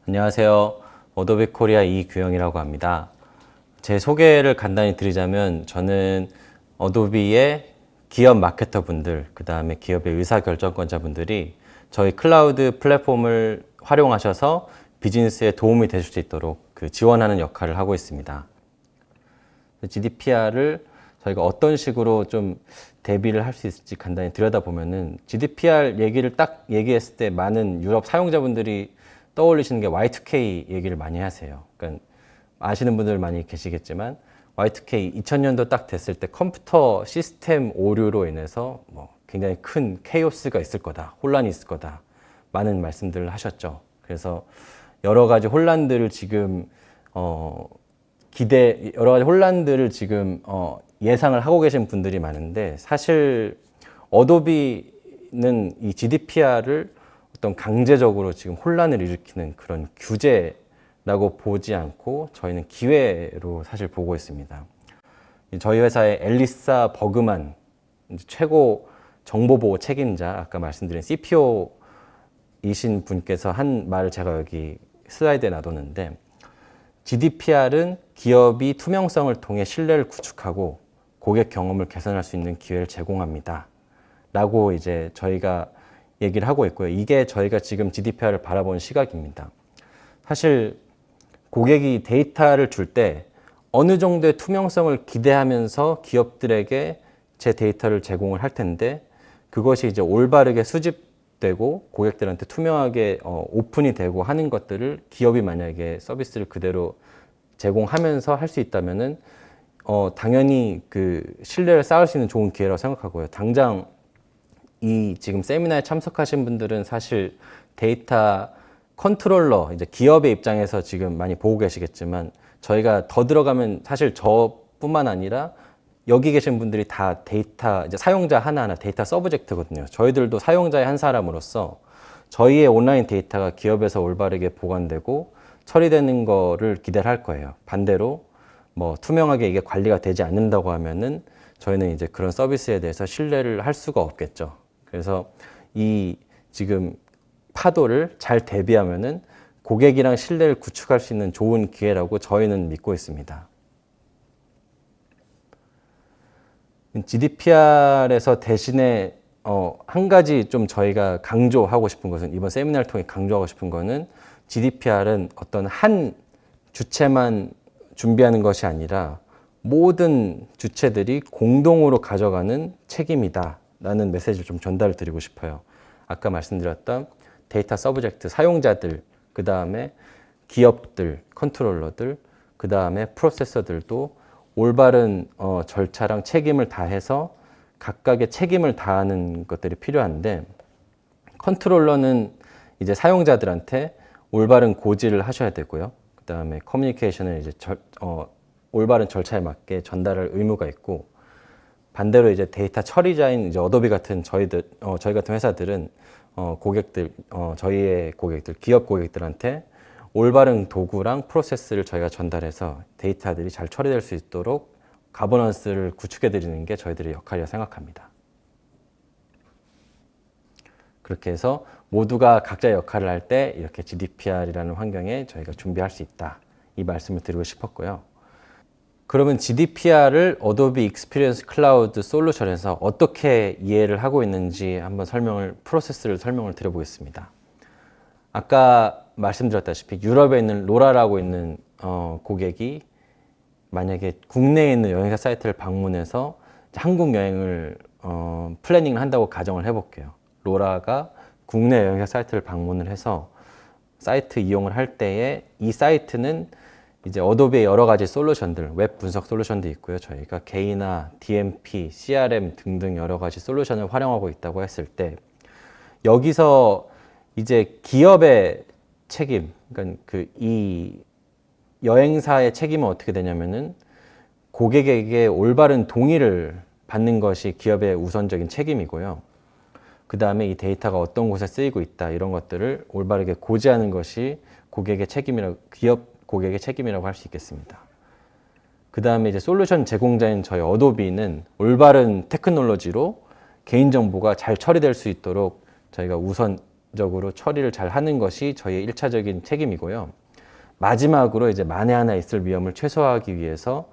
안녕하세요. 어도비 코리아 이규영이라고 합니다. 제 소개를 간단히 드리자면 저는 어도비의 기업 마케터 분들, 그 다음에 기업의 의사결정권자분들이 저희 클라우드 플랫폼을 활용하셔서 비즈니스에 도움이 되실 수 있도록 지원하는 역할을 하고 있습니다. GDPR을 저희가 어떤 식으로 좀 대비를 할 수 있을지 간단히 들여다보면은 GDPR 얘기를 딱 얘기했을 때 많은 유럽 사용자분들이 떠올리시는 게 Y2K 얘기를 많이 하세요. 그러니까 아시는 분들 많이 계시겠지만 Y2K 2000년도 딱 됐을 때 컴퓨터 시스템 오류로 인해서 굉장히 큰 케이오스가 있을 거다, 혼란이 있을 거다, 많은 말씀들을 하셨죠. 그래서 여러 가지 혼란들을 지금 여러 가지 혼란들을 지금 예상을 하고 계신 분들이 많은데, 사실 어도비는 이 GDPR을 어떤 강제적으로 지금 혼란을 일으키는 그런 규제라고 보지 않고 저희는 기회로 사실 보고 있습니다. 저희 회사의 앨리사 버그만 최고 정보보호 책임자, 아까 말씀드린 CPO이신 분께서 한 말을 제가 여기 슬라이드에 놔뒀는데, GDPR은 기업이 투명성을 통해 신뢰를 구축하고 고객 경험을 개선할 수 있는 기회를 제공합니다. 라고 이제 저희가 얘기를 하고 있고요. 이게 저희가 지금 GDPR을 바라보는 시각입니다. 사실 고객이 데이터를 줄 때 어느 정도의 투명성을 기대하면서 기업들에게 제 데이터를 제공을 할 텐데, 그것이 이제 올바르게 수집되고 고객들한테 투명하게 오픈이 되고 하는 것들을 기업이 만약에 서비스를 그대로 제공하면서 할 수 있다면은 당연히 그 신뢰를 쌓을 수 있는 좋은 기회라고 생각하고요. 당장 이 지금 세미나에 참석하신 분들은 사실 데이터 컨트롤러, 이제 기업의 입장에서 지금 많이 보고 계시겠지만, 저희가 더 들어가면 사실 저뿐만 아니라 여기 계신 분들이 다 데이터, 이제 사용자 하나하나 데이터 서브젝트거든요. 저희들도 사용자의 한 사람으로서 저희의 온라인 데이터가 기업에서 올바르게 보관되고 처리되는 거를 기대를 할 거예요. 반대로 투명하게 이게 관리가 되지 않는다고 하면은 저희는 이제 그런 서비스에 대해서 신뢰를 할 수가 없겠죠. 그래서 이 지금 파도를 잘 대비하면은 고객이랑 신뢰를 구축할 수 있는 좋은 기회라고 저희는 믿고 있습니다. GDPR에서 대신에 한 가지 좀 저희가 강조하고 싶은 것은, 이번 세미나를 통해 강조하고 싶은 것은, GDPR은 어떤 한 주체만 준비하는 것이 아니라 모든 주체들이 공동으로 가져가는 책임이다 라는 메시지를 좀 전달을 드리고 싶어요. 아까 말씀드렸던 데이터 서브젝트, 사용자들, 그 다음에 기업들, 컨트롤러들, 그 다음에 프로세서들도 올바른 절차랑 책임을 다해서 각각의 책임을 다하는 것들이 필요한데, 컨트롤러는 이제 사용자들한테 올바른 고지를 하셔야 되고요. 그 다음에 커뮤니케이션을 이제 올바른 절차에 맞게 전달할 의무가 있고, 반대로 이제 데이터 처리자인 이제 어도비 같은 저희 같은 회사들은 고객들, 저희의 고객들, 기업 고객들한테 올바른 도구랑 프로세스를 저희가 전달해서 데이터들이 잘 처리될 수 있도록 가버넌스를 구축해 드리는 게 저희들의 역할이라고 생각합니다. 그렇게 해서 모두가 각자의 역할을 할 때 이렇게 GDPR이라는 환경에 저희가 준비할 수 있다, 이 말씀을 드리고 싶었고요. 그러면 GDPR을 어도비 익스피리언스 클라우드 솔루션에서 어떻게 이해를 하고 있는지 한번 프로세스를 설명을 드려보겠습니다. 아까 말씀드렸다시피 유럽에 있는 로라라고 있는 고객이 만약에 국내에 있는 여행사 사이트를 방문해서 한국 여행을 플래닝을 한다고 가정을 해볼게요. 로라가 국내 여행사 사이트를 방문을 해서 사이트 이용을 할 때에 이 사이트는 이제 어도비의 여러 가지 솔루션들, 웹 분석 솔루션도 있고요. 저희가 게이나 DMP, CRM 등등 여러 가지 솔루션을 활용하고 있다고 했을 때, 여기서 이제 기업의 책임, 그러니까 이 여행사의 책임은 어떻게 되냐면은 고객에게 올바른 동의를 받는 것이 기업의 우선적인 책임이고요. 그 다음에 이 데이터가 어떤 곳에 쓰이고 있다, 이런 것들을 올바르게 고지하는 것이 기업 고객의 책임이라고 할 수 있겠습니다. 그 다음에 이제 솔루션 제공자인 저희 어도비는 올바른 테크놀로지로 개인정보가 잘 처리될 수 있도록 저희가 우선 적으로 처리를 잘 하는 것이 저희의 1차적인 책임이고요. 마지막으로 이제 만에 하나 있을 위험을 최소화하기 위해서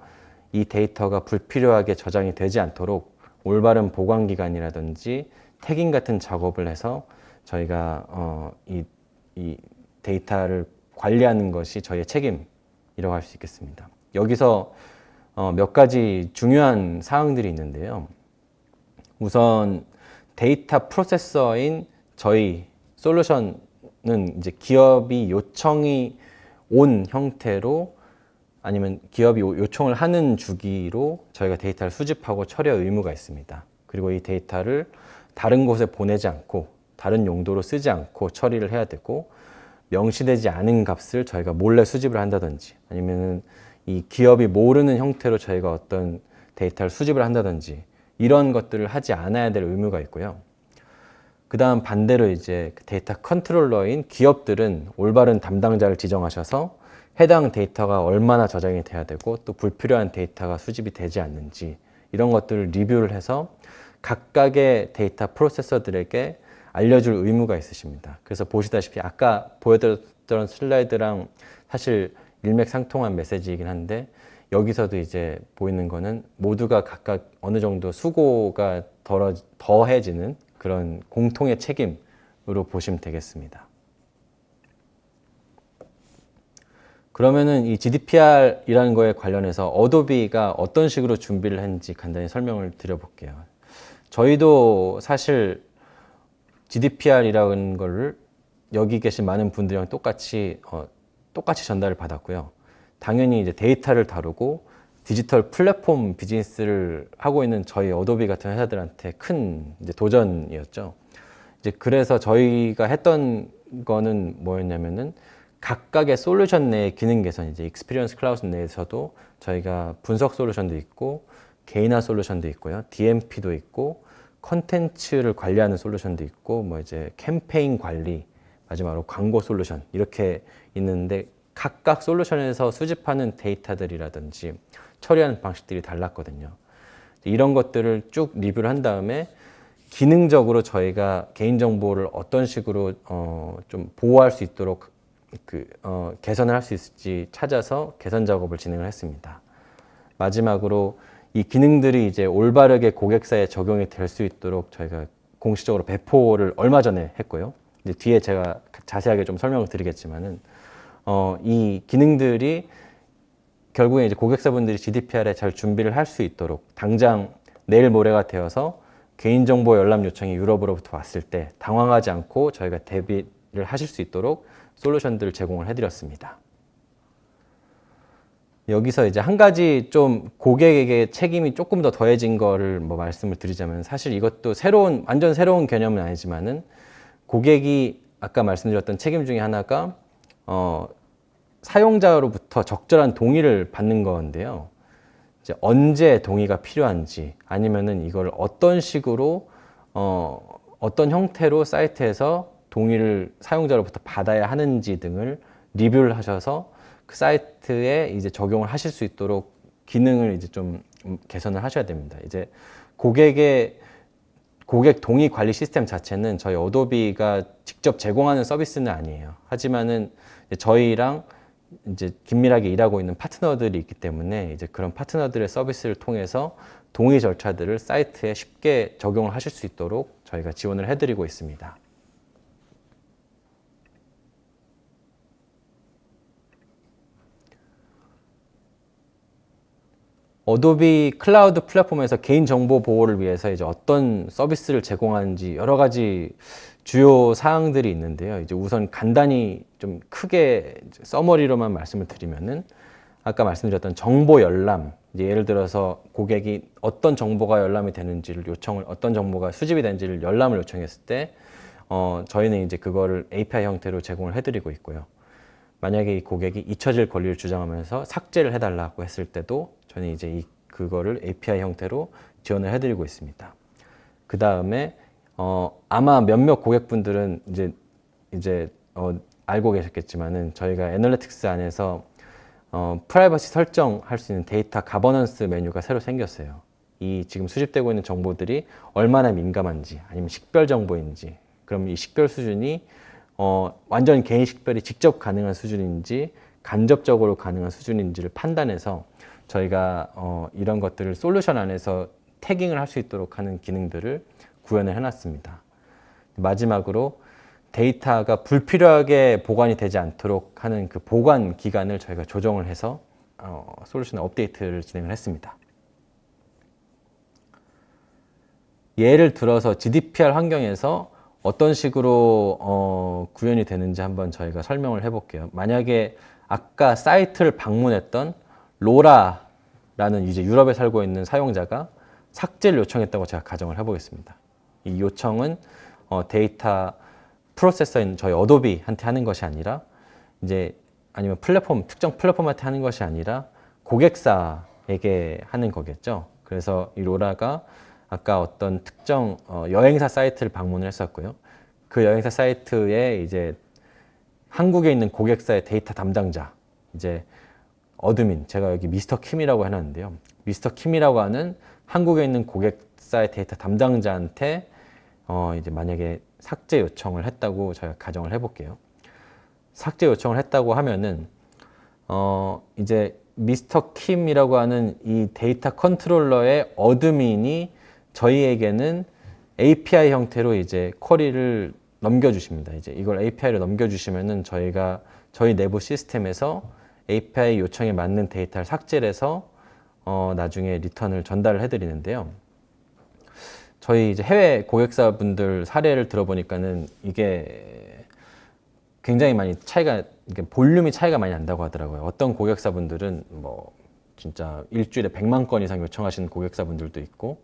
이 데이터가 불필요하게 저장이 되지 않도록 올바른 보관 기간이라든지 태깅 같은 작업을 해서 저희가 이 데이터를 관리하는 것이 저희의 책임이라고 할 수 있겠습니다. 여기서 몇 가지 중요한 사항들이 있는데요. 우선 데이터 프로세서인 저희 솔루션은 이제 기업이 요청이 온 형태로 아니면 기업이 요청을 하는 주기로 저희가 데이터를 수집하고 처리할 의무가 있습니다. 그리고 이 데이터를 다른 곳에 보내지 않고 다른 용도로 쓰지 않고 처리를 해야 되고, 명시되지 않은 값을 저희가 몰래 수집을 한다든지 아니면 이 기업이 모르는 형태로 저희가 어떤 데이터를 수집을 한다든지 이런 것들을 하지 않아야 될 의무가 있고요. 그 다음 반대로 이제 데이터 컨트롤러인 기업들은 올바른 담당자를 지정하셔서 해당 데이터가 얼마나 저장이 돼야 되고 또 불필요한 데이터가 수집이 되지 않는지 이런 것들을 리뷰를 해서 각각의 데이터 프로세서들에게 알려줄 의무가 있으십니다. 그래서 보시다시피 아까 보여드렸던 슬라이드랑 사실 일맥상통한 메시지이긴 한데, 여기서도 이제 보이는 거는 모두가 각각 어느 정도 수고가 더해지는 그런 공통의 책임으로 보시면 되겠습니다. 그러면은 이 GDPR이라는 거에 관련해서 어도비가 어떤 식으로 준비를 했는지 간단히 설명을 드려볼게요. 저희도 사실 GDPR이라는 거를 여기 계신 많은 분들이랑 똑같이 전달을 받았고요. 당연히 이제 데이터를 다루고 디지털 플랫폼 비즈니스를 하고 있는 저희 어도비 같은 회사들한테 큰 이제 도전이었죠. 이제 그래서 저희가 했던 거는 뭐였냐면은 각각의 솔루션 내의 기능 개선, 이제 익스피리언스 클라우드 내에서도 저희가 분석 솔루션도 있고 개인화 솔루션도 있고요. DMP도 있고 컨텐츠를 관리하는 솔루션도 있고 뭐 이제 캠페인 관리, 마지막으로 광고 솔루션 이렇게 있는데, 각각 솔루션에서 수집하는 데이터들이라든지 처리하는 방식들이 달랐거든요. 이런 것들을 쭉 리뷰를 한 다음에 기능적으로 저희가 개인정보를 어떤 식으로 좀 보호할 수 있도록 개선을 할 수 있을지 찾아서 개선 작업을 진행을 했습니다. 마지막으로 이 기능들이 이제 올바르게 고객사에 적용이 될 수 있도록 저희가 공식적으로 배포를 얼마 전에 했고요. 이제 뒤에 제가 자세하게 좀 설명을 드리겠지만은 이 기능들이 결국에 이제 고객사분들이 GDPR에 잘 준비를 할 수 있도록 당장 내일 모레가 되어서 개인정보 열람 요청이 유럽으로부터 왔을 때 당황하지 않고 저희가 대비를 하실 수 있도록 솔루션들을 제공을 해드렸습니다. 여기서 이제 한 가지 좀 고객에게 책임이 조금 더 더해진 거를 뭐 말씀을 드리자면, 사실 이것도 완전 새로운 개념은 아니지만은 고객이 아까 말씀드렸던 책임 중에 하나가 사용자로부터 적절한 동의를 받는 건데요. 이제 언제 동의가 필요한지 아니면은 이걸 어떤 식으로 어떤 형태로 사이트에서 동의를 사용자로부터 받아야 하는지 등을 리뷰를 하셔서 그 사이트에 이제 적용을 하실 수 있도록 기능을 이제 좀 개선을 하셔야 됩니다. 이제 고객 동의 관리 시스템 자체는 저희 어도비가 직접 제공하는 서비스는 아니에요. 하지만은 저희랑 이제 긴밀하게 일하고 있는 파트너들이 있기 때문에 이제 그런 파트너들의 서비스를 통해서 동의 절차들을 사이트에 쉽게 적용을 하실 수 있도록 저희가 지원을 해드리고 있습니다. 어도비 클라우드 플랫폼에서 개인정보 보호를 위해서 이제 어떤 서비스를 제공하는지 여러 가지 주요 사항들이 있는데요. 이제 우선 간단히 좀 크게 서머리로만 말씀을 드리면은 아까 말씀드렸던 정보 열람, 이제 예를 들어서 고객이 어떤 정보가 열람이 되는지를 어떤 정보가 수집이 되는지를 열람을 요청했을 때 저희는 이제 그거를 API 형태로 제공을 해드리고 있고요. 만약에 이 고객이 잊혀질 권리를 주장하면서 삭제를 해달라고 했을 때도 저는 이제 그거를 API 형태로 지원을 해드리고 있습니다. 그 다음에 아마 몇몇 고객분들은 이제 알고 계셨겠지만은 저희가 애널리틱스 안에서 프라이버시 설정할 수 있는 데이터 가버넌스 메뉴가 새로 생겼어요. 이 지금 수집되고 있는 정보들이 얼마나 민감한지 아니면 식별 정보인지 그럼 이 식별 수준이 완전 개인 식별이 직접 가능한 수준인지 간접적으로 가능한 수준인지를 판단해서 저희가 이런 것들을 솔루션 안에서 태깅을 할 수 있도록 하는 기능들을 구현을 해놨습니다. 마지막으로 데이터가 불필요하게 보관이 되지 않도록 하는 그 보관 기간을 저희가 조정을 해서 솔루션 업데이트를 진행을 했습니다. 예를 들어서 GDPR 환경에서 어떤 식으로 구현이 되는지 한번 저희가 설명을 해볼게요. 만약에 아까 사이트를 방문했던 로라라는 이제 유럽에 살고 있는 사용자가 삭제를 요청했다고 제가 가정을 해보겠습니다. 이 요청은 데이터 프로세서인 저희 어도비한테 하는 것이 아니라 이제 아니면 특정 플랫폼한테 하는 것이 아니라 고객사에게 하는 거겠죠. 그래서 이 로라가 아까 어떤 특정 여행사 사이트를 방문을 했었고요. 그 여행사 사이트에 이제 한국에 있는 고객사의 데이터 담당자, 이제 어드민, 제가 여기 미스터 킴이라고 해놨는데요. 미스터 킴이라고 하는 한국에 있는 고객사의 데이터 담당자한테 이제 만약에 삭제 요청을 했다고 저희가 가정을 해볼게요. 삭제 요청을 했다고 하면은 이제 미스터 킴이라고 하는 이 데이터 컨트롤러의 어드민이 저희에게는 API 형태로 이제 쿼리를 넘겨주십니다. 이제 이걸 API를 넘겨주시면은 저희가 저희 내부 시스템에서 API 요청에 맞는 데이터를 삭제를 해서 나중에 리턴을 전달을 해드리는데요. 저희 이제 해외 고객사분들 사례를 들어보니까는 이게 굉장히 많이 볼륨이 차이가 많이 난다고 하더라고요. 어떤 고객사분들은 뭐 진짜 일주일에 100만 건 이상 요청하시는 고객사분들도 있고,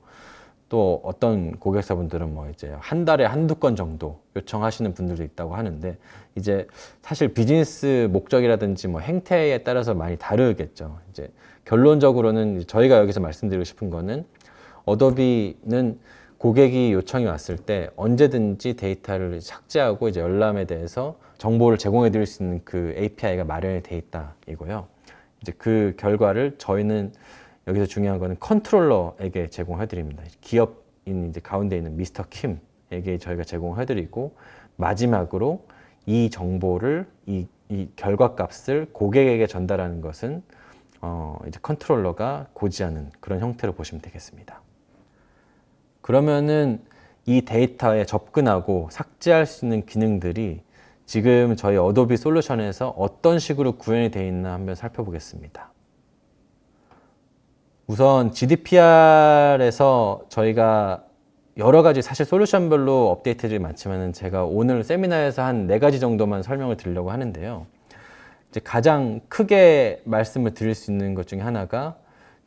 또 어떤 고객사분들은 뭐 이제 한 달에 한두 건 정도 요청하시는 분들도 있다고 하는데, 이제 사실 비즈니스 목적이라든지 뭐 행태에 따라서 많이 다르겠죠. 이제 결론적으로는 저희가 여기서 말씀드리고 싶은 거는, 어도비는 고객이 요청이 왔을 때 언제든지 데이터를 삭제하고 이제 열람에 대해서 정보를 제공해 드릴 수 있는 그 API가 마련이 돼 있다 이거요. 이제 그 결과를 저희는 여기서 중요한 거는 컨트롤러에게 제공해 드립니다. 기업인 이제 가운데 있는 미스터 킴에게 저희가 제공해 드리고, 마지막으로 이 정보를 이 결과값을 고객에게 전달하는 것은 이제 컨트롤러가 고지하는 그런 형태로 보시면 되겠습니다. 그러면은 이 데이터에 접근하고 삭제할 수 있는 기능들이 지금 저희 어도비 솔루션에서 어떤 식으로 구현이 되어 있나 한번 살펴보겠습니다. 우선 GDPR에서 저희가 여러 가지 사실 솔루션별로 업데이트들이 많지만 제가 오늘 세미나에서 한 4가지 정도만 설명을 드리려고 하는데요. 이제 가장 크게 말씀을 드릴 수 있는 것 중에 하나가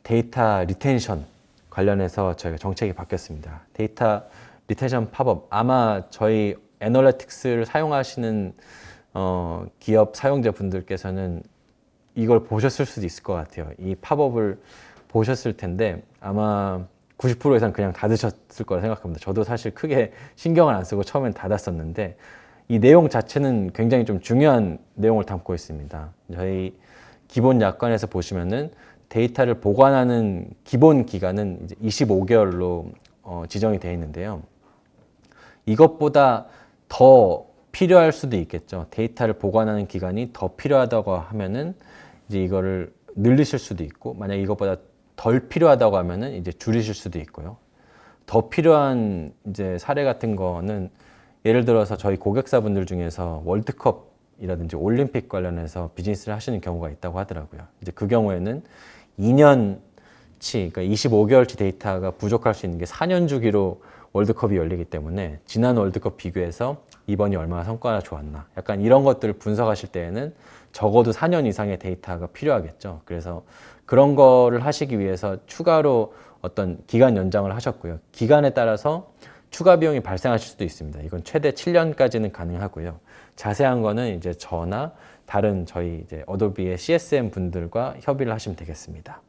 데이터 리텐션 관련해서 저희가 정책이 바뀌었습니다. 데이터 리텐션 팝업, 아마 저희 애널리틱스를 사용하시는 기업 사용자분들께서는 이걸 보셨을 수도 있을 것 같아요. 이 팝업을 보셨을 텐데 아마 90% 이상 그냥 닫으셨을 거라 생각합니다. 저도 사실 크게 신경을 안 쓰고 처음엔 닫았었는데, 이 내용 자체는 굉장히 좀 중요한 내용을 담고 있습니다. 저희 기본 약관에서 보시면은 데이터를 보관하는 기본 기간은 이제 25개월로 지정이 되어 있는데요. 이것보다 더 필요할 수도 있겠죠. 데이터를 보관하는 기간이 더 필요하다고 하면은 이제 이거를 늘리실 수도 있고, 만약 이것보다 덜 필요하다고 하면은 이제 줄이실 수도 있고요. 더 필요한 이제 사례 같은 거는 예를 들어서 저희 고객사분들 중에서 월드컵이라든지 올림픽 관련해서 비즈니스를 하시는 경우가 있다고 하더라고요. 이제 그 경우에는 2년치, 그러니까 25개월치 데이터가 부족할 수 있는 게 4년 주기로 월드컵이 열리기 때문에 지난 월드컵 비교해서 이번이 얼마나 성과가 좋았나, 약간 이런 것들을 분석하실 때에는 적어도 4년 이상의 데이터가 필요하겠죠. 그래서 그런 거를 하시기 위해서 추가로 어떤 기간 연장을 하셨고요. 기간에 따라서 추가 비용이 발생하실 수도 있습니다. 이건 최대 7년까지는 가능하고요. 자세한 거는 이제 저나 다른 저희 이제 어도비의 CSM 분들과 협의를 하시면 되겠습니다.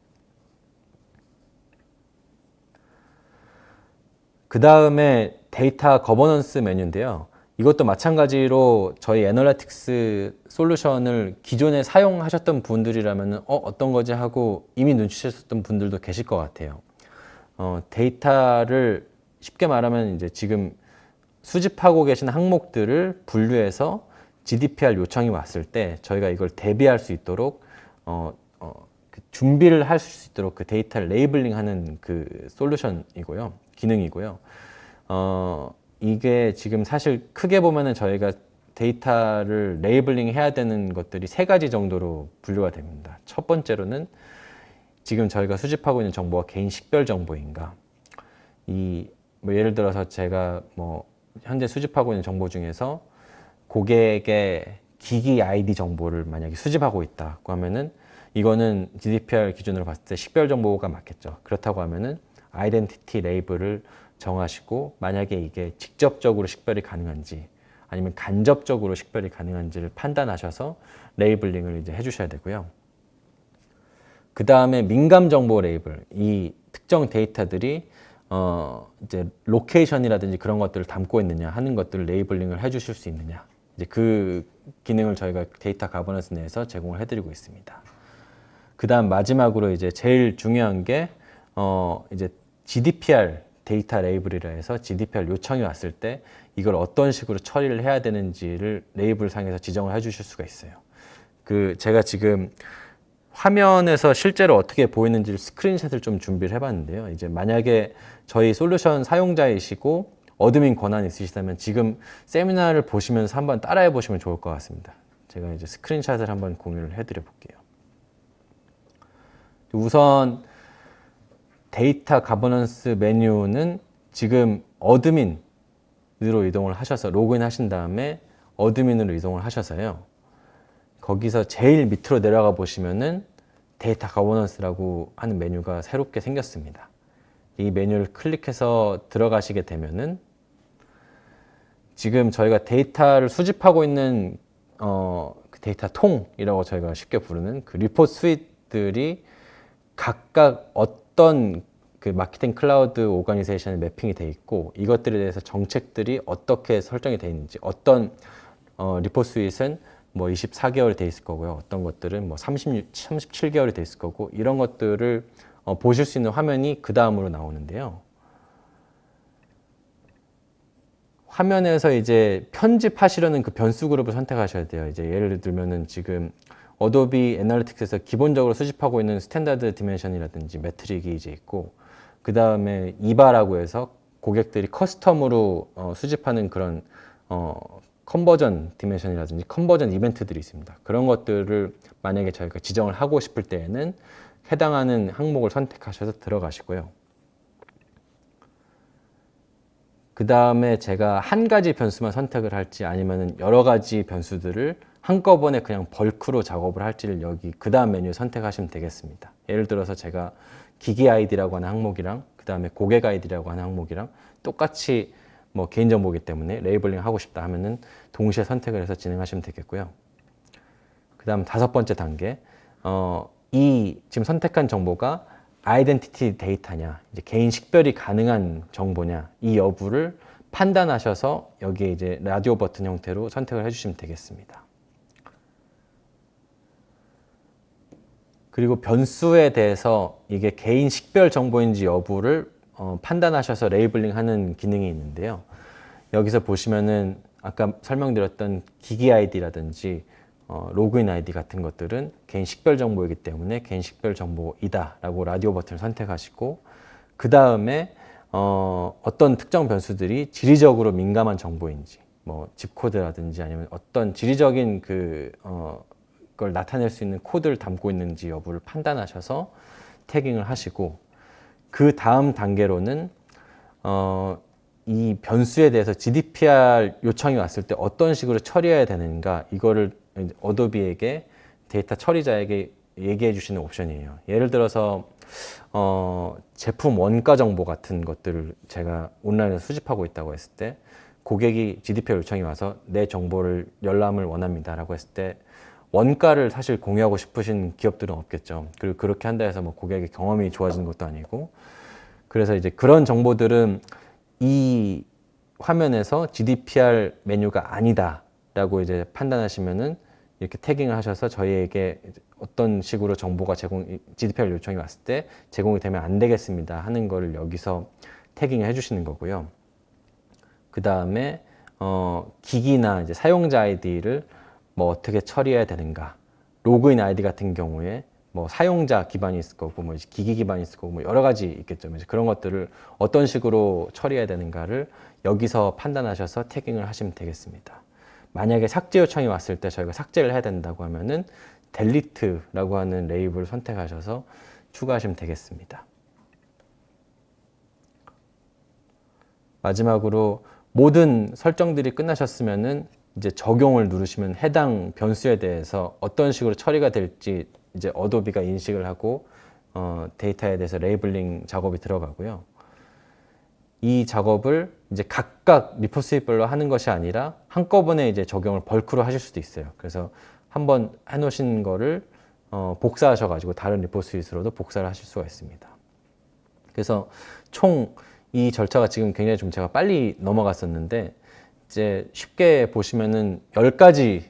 그 다음에 데이터 거버넌스 메뉴인데요. 이것도 마찬가지로 저희 애널리틱스 솔루션을 기존에 사용하셨던 분들이라면 어떤 거지 하고 이미 눈치채셨던 분들도 계실 것 같아요. 데이터를 쉽게 말하면 이제 지금 수집하고 계신 항목들을 분류해서 GDPR 요청이 왔을 때 저희가 이걸 대비할 수 있도록 그 준비를 할 수 있도록 그 데이터를 레이블링하는 그 솔루션이고요, 기능이고요. 이게 지금 사실 크게 보면은 저희가 데이터를 레이블링 해야 되는 것들이 세 가지 정도로 분류가 됩니다. 첫 번째로는 지금 저희가 수집하고 있는 정보가 개인 식별 정보인가, 뭐 예를 들어서 제가 뭐 현재 수집하고 있는 정보 중에서 고객의 기기 아이디 정보를 만약에 수집하고 있다고 하면은 이거는 GDPR 기준으로 봤을 때 식별 정보가 맞겠죠. 그렇다고 하면은 아이덴티티 레이블을 정하시고, 만약에 이게 직접적으로 식별이 가능한지 아니면 간접적으로 식별이 가능한지를 판단하셔서 레이블링을 이제 해주셔야 되고요. 그 다음에 민감 정보 레이블, 이 특정 데이터들이 이제 로케이션이라든지 그런 것들을 담고 있느냐 하는 것들을 레이블링을 해주실 수 있느냐, 이제 그 기능을 저희가 데이터 가버넌스 내에서 제공을 해드리고 있습니다. 그 다음 마지막으로 이제 제일 중요한 게 이제 GDPR 데이터 레이블이라 해서 GDPR 요청이 왔을 때 이걸 어떤 식으로 처리를 해야 되는지를 레이블 상에서 지정을 해주실 수가 있어요. 제가 지금 화면에서 실제로 어떻게 보이는지를 스크린샷을 좀 준비를 해봤는데요. 이제 만약에 저희 솔루션 사용자이시고 어드민 권한이 있으시다면 지금 세미나를 보시면서 한번 따라해 보시면 좋을 것 같습니다. 제가 이제 스크린샷을 한번 공유를 해드려 볼게요. 우선 데이터 가버넌스 메뉴는 지금 어드민으로 이동을 하셔서 로그인 하신 다음에 어드민으로 이동을 하셔서요. 거기서 제일 밑으로 내려가 보시면은 데이터 가버넌스라고 하는 메뉴가 새롭게 생겼습니다. 이 메뉴를 클릭해서 들어가시게 되면은 지금 저희가 데이터를 수집하고 있는 그 데이터 통이라고 저희가 쉽게 부르는 그 리포트 스윗들이 각각 어떤 그 마케팅 클라우드 오거니제이션에 매핑이 돼 있고, 이것들에 대해서 정책들이 어떻게 설정이 되어 있는지, 어떤 리포트 스윗은 뭐 24개월이 돼 있을 거고요, 어떤 것들은 뭐 37개월이 돼 있을 거고, 이런 것들을 보실 수 있는 화면이 그 다음으로 나오는데요. 화면에서 이제 편집하시려는 그 변수 그룹을 선택하셔야 돼요. 이제 예를 들면은 지금 어도비 애널리틱스에서 기본적으로 수집하고 있는 스탠다드 디멘션이라든지 매트릭이 이제 있고, 그 다음에 이바라고 해서 고객들이 커스텀으로 수집하는 그런 컨버전 디멘션이라든지 컨버전 이벤트들이 있습니다. 그런 것들을 만약에 저희가 지정을 하고 싶을 때에는 해당하는 항목을 선택하셔서 들어가시고요. 그 다음에 제가 한 가지 변수만 선택을 할지 아니면 여러 가지 변수들을 한꺼번에 그냥 벌크로 작업을 할지를 여기 그 다음 메뉴 선택하시면 되겠습니다. 예를 들어서 제가 기기 아이디라고 하는 항목이랑 그 다음에 고객 아이디라고 하는 항목이랑 똑같이 뭐 개인정보이기 때문에 레이블링 하고 싶다 하면은 동시에 선택을 해서 진행하시면 되겠고요. 그 다음 다섯 번째 단계, 이 지금 선택한 정보가 아이덴티티 데이터냐, 이제 개인 식별이 가능한 정보냐, 이 여부를 판단하셔서 여기에 이제 라디오 버튼 형태로 선택을 해주시면 되겠습니다. 그리고 변수에 대해서 이게 개인 식별 정보인지 여부를 판단하셔서 레이블링하는 기능이 있는데요. 여기서 보시면은 아까 설명드렸던 기기 아이디라든지 로그인 아이디 같은 것들은 개인 식별 정보이기 때문에 개인 식별 정보이다 라고 라디오 버튼을 선택하시고, 그 다음에 어떤 특정 변수들이 지리적으로 민감한 정보인지, 뭐 집코드라든지 아니면 어떤 지리적인 그걸 나타낼 수 있는 코드를 담고 있는지 여부를 판단하셔서 태깅을 하시고, 그 다음 단계로는 이 변수에 대해서 GDPR 요청이 왔을 때 어떤 식으로 처리해야 되는가, 이거를 어도비에게 데이터 처리자에게 얘기해 주시는 옵션이에요. 예를 들어서 제품 원가 정보 같은 것들을 제가 온라인에서 수집하고 있다고 했을 때 고객이 GDPR 요청이 와서 내 정보를 열람을 원합니다 라고 했을 때 원가를 사실 공유하고 싶으신 기업들은 없겠죠. 그리고 그렇게 한다 해서 뭐 고객의 경험이 좋아지는 것도 아니고, 그래서 이제 그런 정보들은 이 화면에서 GDPR 메뉴가 아니다 라고 이제 판단하시면은 이렇게 태깅을 하셔서 저희에게 어떤 식으로 정보가 GDPR 요청이 왔을 때 제공이 되면 안 되겠습니다 하는 거를 여기서 태깅을 해주시는 거고요. 그 다음에 기기나 이제 사용자 아이디를 뭐 어떻게 처리해야 되는가, 로그인 아이디 같은 경우에 뭐 사용자 기반이 있을 거고 뭐 기기 기반이 있을 거고 뭐 여러 가지 있겠죠. 이제 그런 것들을 어떤 식으로 처리해야 되는가를 여기서 판단하셔서 태깅을 하시면 되겠습니다. 만약에 삭제 요청이 왔을 때 저희가 삭제를 해야 된다고 하면은 델리트라고 하는 레이블을 선택하셔서 추가하시면 되겠습니다. 마지막으로 모든 설정들이 끝나셨으면은 이제 적용을 누르시면 해당 변수에 대해서 어떤 식으로 처리가 될지 이제 어도비가 인식을 하고 데이터에 대해서 레이블링 작업이 들어가고요. 이 작업을 이제 각각 리포지토리별로 하는 것이 아니라 한꺼번에 이제 적용을 벌크로 하실 수도 있어요. 그래서 한번 해놓으신 거를 복사하셔가지고 다른 리포지토리로도 복사를 하실 수가 있습니다. 그래서 총 이 절차가 지금 굉장히 좀 제가 빨리 넘어갔었는데 이제 쉽게 보시면은 10가지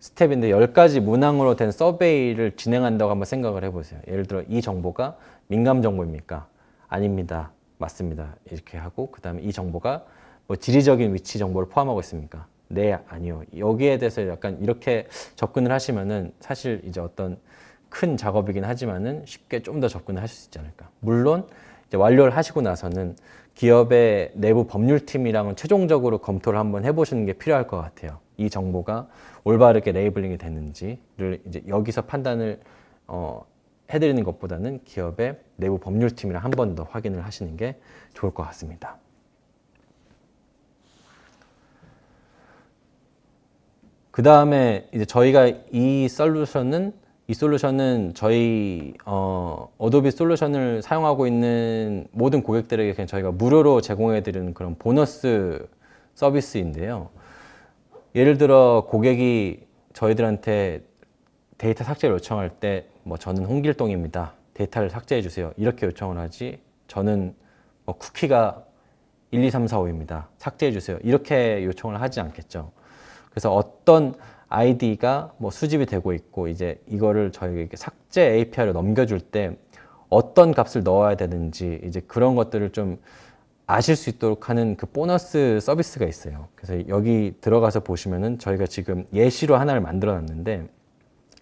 스텝인데 10가지 문항으로 된 서베이를 진행한다고 한번 생각을 해보세요. 예를 들어 이 정보가 민감 정보입니까? 아닙니다. 맞습니다. 이렇게 하고 그 다음에 이 정보가 뭐 지리적인 위치 정보를 포함하고 있습니까? 네, 아니요. 여기에 대해서 약간 이렇게 접근을 하시면은 사실 이제 어떤 큰 작업이긴 하지만은 쉽게 좀 더 접근을 하실 수 있지 않을까. 물론 이제 완료를 하시고 나서는 기업의 내부 법률팀이랑은 최종적으로 검토를 한번 해보시는 게 필요할 것 같아요. 이 정보가 올바르게 레이블링이 됐는지를 이제 여기서 판단을 해드리는 것보다는 기업의 내부 법률팀이랑 한 번 더 확인을 하시는 게 좋을 것 같습니다. 그 다음에 이제 저희가 이 솔루션은 저희 어도비 솔루션을 사용하고 있는 모든 고객들에게 그냥 저희가 무료로 제공해 드리는 그런 보너스 서비스인데요. 예를 들어 고객이 저희들한테 데이터 삭제를 요청할 때 뭐 저는 홍길동입니다. 데이터를 삭제해 주세요. 이렇게 요청을 하지 저는 뭐 쿠키가 1, 2, 3, 4, 5입니다. 삭제해 주세요. 이렇게 요청을 하지 않겠죠. 그래서 어떤 아이디가 뭐 수집이 되고 있고 이제 이거를 저희에게 삭제 API로 넘겨줄 때 어떤 값을 넣어야 되는지 이제 그런 것들을 좀 아실 수 있도록 하는 그 보너스 서비스가 있어요. 그래서 여기 들어가서 보시면은 저희가 지금 예시로 하나를 만들어 놨는데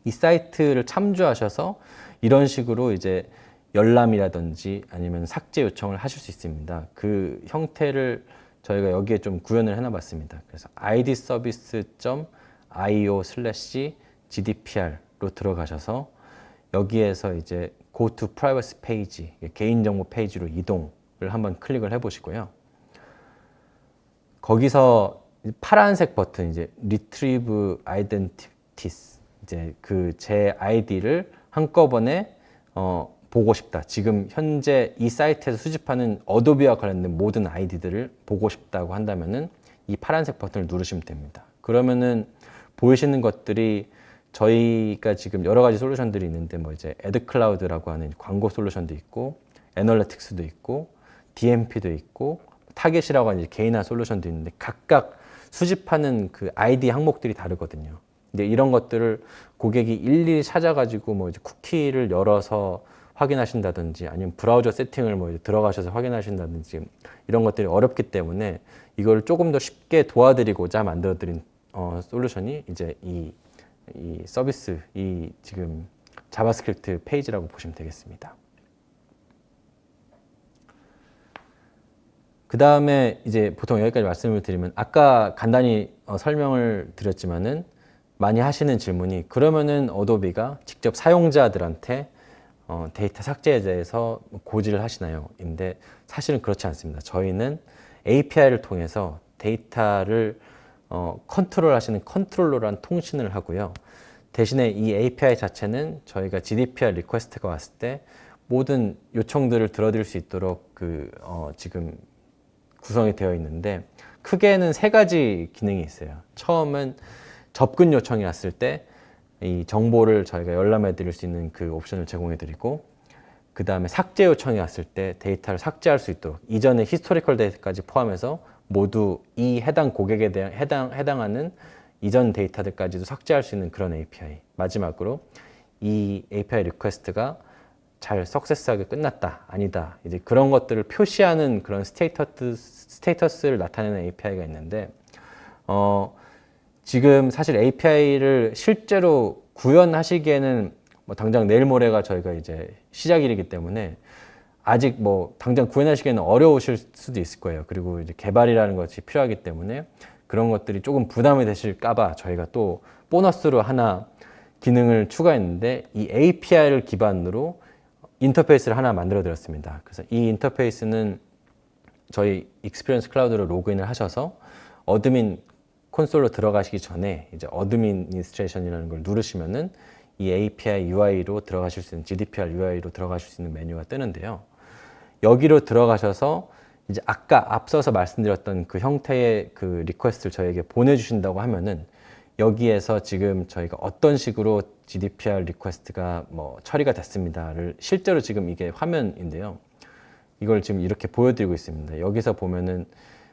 이 사이트를 참조하셔서 이런 식으로 이제 열람이라든지 아니면 삭제 요청을 하실 수 있습니다. 그 형태를 저희가 여기에 좀 구현을 해놔봤습니다. 그래서 idservice.io/gdpr로 들어가셔서 여기에서 이제 go to privacy page, 개인정보 페이지로 이동을 한번 클릭을 해보시고요. 거기서 파란색 버튼, 이제 retrieve identities, 이제 그 제 아이디를 한꺼번에 보고 싶다. 지금 현재 이 사이트에서 수집하는 어도비와 관련된 모든 아이디들을 보고 싶다고 한다면은 이 파란색 버튼을 누르시면 됩니다. 그러면은 보이시는 것들이 저희가 지금 여러 가지 솔루션들이 있는데 뭐 이제 애드클라우드라고 하는 광고 솔루션도 있고 애널리틱스도 있고 DMP도 있고 타겟이라고 하는 개인화 솔루션도 있는데 각각 수집하는 그 아이디 항목들이 다르거든요. 근데 이런 것들을 고객이 일일이 찾아가지고 뭐 이제 쿠키를 열어서 확인하신다든지 아니면 브라우저 세팅을 뭐 들어가셔서 확인하신다든지 이런 것들이 어렵기 때문에 이걸 조금 더 쉽게 도와드리고자 만들어드린 솔루션이 이제 이 서비스, 이 지금 자바스크립트 페이지라고 보시면 되겠습니다. 그 다음에 이제 보통 여기까지 말씀을 드리면 아까 간단히 설명을 드렸지만은 많이 하시는 질문이 그러면은 어도비가 직접 사용자들한테 데이터 삭제에 대해서 고지를 하시나요? 인데 사실은 그렇지 않습니다. 저희는 API를 통해서 데이터를 컨트롤 하시는 컨트롤러란 통신을 하고요. 대신에 이 API 자체는 저희가 GDPR 리퀘스트가 왔을 때 모든 요청들을 들어드릴 수 있도록 지금 구성이 되어 있는데 크게는 3가지 기능이 있어요. 처음은 접근 요청이 왔을 때 이 정보를 저희가 열람해 드릴 수 있는 그 옵션을 제공해 드리고 그 다음에 삭제 요청이 왔을 때 데이터를 삭제할 수 있도록 이전에 히스토리컬 데이터까지 포함해서 모두 이 해당 고객에 대한 해당하는 이전 데이터들까지도 삭제할 수 있는 그런 API. 마지막으로 이 API 리퀘스트가 잘 석세스하게 끝났다, 아니다. 이제 그런 것들을 표시하는 그런 스테이터스를 나타내는 API가 있는데, 지금 사실 API를 실제로 구현하시기에는 뭐 당장 내일 모레가 저희가 이제 시작일이기 때문에 아직 뭐 당장 구현하시기에는 어려우실 수도 있을 거예요. 그리고 이제 개발이라는 것이 필요하기 때문에 그런 것들이 조금 부담이 되실까봐 저희가 또 보너스로 하나 기능을 추가했는데, 이 API를 기반으로 인터페이스를 하나 만들어 드렸습니다. 그래서 이 인터페이스는 저희 익스피리언스 클라우드로 로그인을 하셔서 어드민 콘솔로 들어가시기 전에 이제 어드미니스트레이션이라는 걸 누르시면은 이 API UI로 들어가실 수 있는, GDPR UI로 들어가실 수 있는 메뉴가 뜨는데요. 여기로 들어가셔서 이제 아까 앞서서 말씀드렸던 그 형태의 그 리퀘스트를 저에게 보내주신다고 하면은, 여기에서 지금 저희가 어떤 식으로 GDPR 리퀘스트가 뭐 처리가 됐습니다를 실제로 지금 이게 화면인데요. 이걸 지금 이렇게 보여드리고 있습니다. 여기서 보면은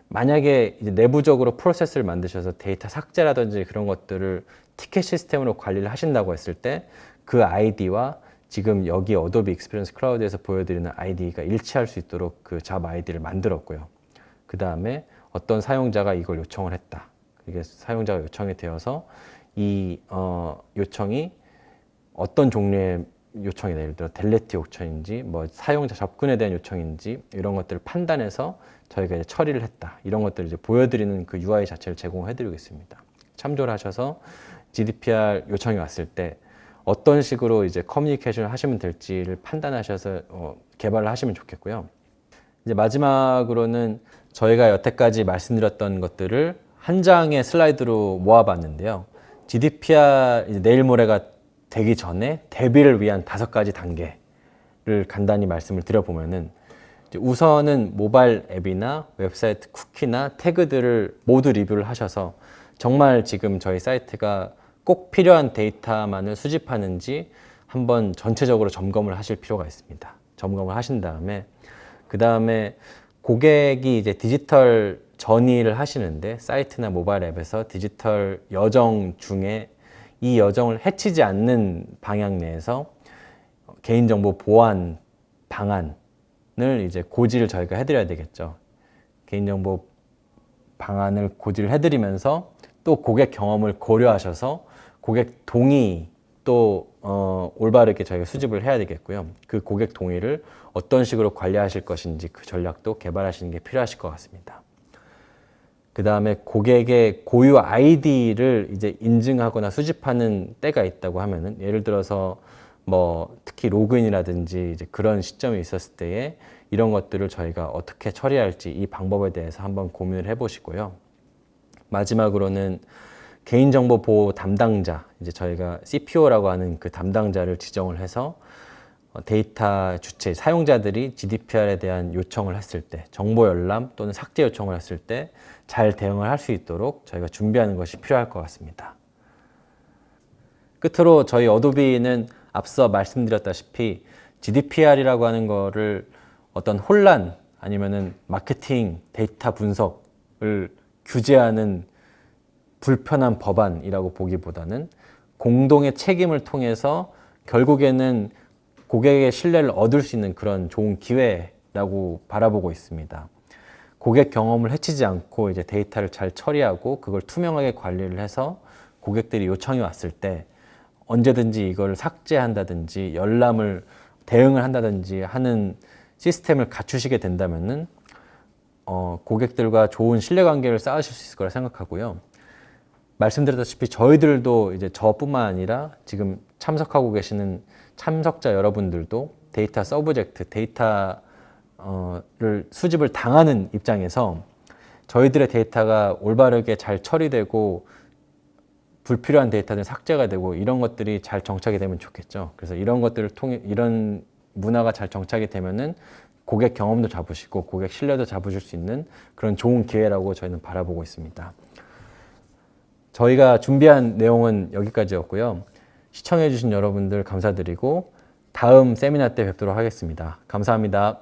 만약에 이제 내부적으로 프로세스를 만드셔서 데이터 삭제라든지 그런 것들을 티켓 시스템으로 관리를 하신다고 했을 때 그 아이디와 지금 여기 어도비 익스피리언스 클라우드에서 보여드리는 아이디가 일치할 수 있도록 그 잡 아이디를 만들었고요. 그 다음에 어떤 사용자가 이걸 요청을 했다. 이게 사용자가 요청이 되어서 이 요청이 어떤 종류의 요청이다. 예를 들어 델레트 요청인지 뭐 사용자 접근에 대한 요청인지 이런 것들을 판단해서 저희가 이제 처리를 했다. 이런 것들을 이제 보여드리는 그 UI 자체를 제공해드리고 있습니다. 참조를 하셔서 GDPR 요청이 왔을 때 어떤 식으로 이제 커뮤니케이션을 하시면 될지를 판단하셔서 개발을 하시면 좋겠고요. 이제 마지막으로는 저희가 여태까지 말씀드렸던 것들을 한 장의 슬라이드로 모아봤는데요. GDPR 이제 내일 모레가 되기 전에 대비를 위한 5가지 단계를 간단히 말씀을 드려보면은, 우선은 모바일 앱이나 웹사이트 쿠키나 태그들을 모두 리뷰를 하셔서 정말 지금 저희 사이트가 꼭 필요한 데이터만을 수집하는지 한번 전체적으로 점검을 하실 필요가 있습니다. 점검을 하신 다음에 그 다음에 고객이 이제 디지털 전이를 하시는데 사이트나 모바일 앱에서 디지털 여정 중에 이 여정을 해치지 않는 방향 내에서 개인정보 보안 방안을 이제 고지를 저희가 해드려야 되겠죠. 개인정보 방안을 고지를 해드리면서 또 고객 경험을 고려하셔서 고객 동의 또 올바르게 저희가 수집을 해야 되겠고요. 그 고객 동의를 어떤 식으로 관리하실 것인지 그 전략도 개발하시는 게 필요하실 것 같습니다. 그 다음에 고객의 고유 아이디를 이제 인증하거나 수집하는 때가 있다고 하면은, 예를 들어서 뭐 특히 로그인이라든지 이제 그런 시점이 있었을 때에 이런 것들을 저희가 어떻게 처리할지 이 방법에 대해서 한번 고민을 해보시고요. 마지막으로는 개인정보 보호 담당자, 이제 저희가 CPO라고 하는 그 담당자를 지정을 해서 데이터 주체, 사용자들이 GDPR에 대한 요청을 했을 때, 정보 열람 또는 삭제 요청을 했을 때 잘 대응을 할 수 있도록 저희가 준비하는 것이 필요할 것 같습니다. 끝으로 저희 어도비는 앞서 말씀드렸다시피 GDPR이라고 하는 거를 어떤 혼란 아니면은 마케팅 데이터 분석을 규제하는 불편한 법안이라고 보기보다는 공동의 책임을 통해서 결국에는 고객의 신뢰를 얻을 수 있는 그런 좋은 기회라고 바라보고 있습니다. 고객 경험을 해치지 않고 이제 데이터를 잘 처리하고 그걸 투명하게 관리를 해서 고객들이 요청이 왔을 때 언제든지 이걸 삭제한다든지 열람을 대응을 한다든지 하는 시스템을 갖추시게 된다면은 고객들과 좋은 신뢰관계를 쌓으실 수 있을 거라 생각하고요. 말씀드렸다시피 저희들도 이제 저뿐만 아니라 지금 참석하고 계시는 참석자 여러분들도 데이터 서브젝트, 데이터를 수집을 당하는 입장에서 저희들의 데이터가 올바르게 잘 처리되고 불필요한 데이터는 삭제가 되고 이런 것들이 잘 정착이 되면 좋겠죠. 그래서 이런 것들을 통해 이런 문화가 잘 정착이 되면은 고객 경험도 잡으시고 고객 신뢰도 잡으실 수 있는 그런 좋은 기회라고 저희는 바라보고 있습니다. 저희가 준비한 내용은 여기까지였고요. 시청해주신 여러분들 감사드리고 다음 세미나 때 뵙도록 하겠습니다. 감사합니다.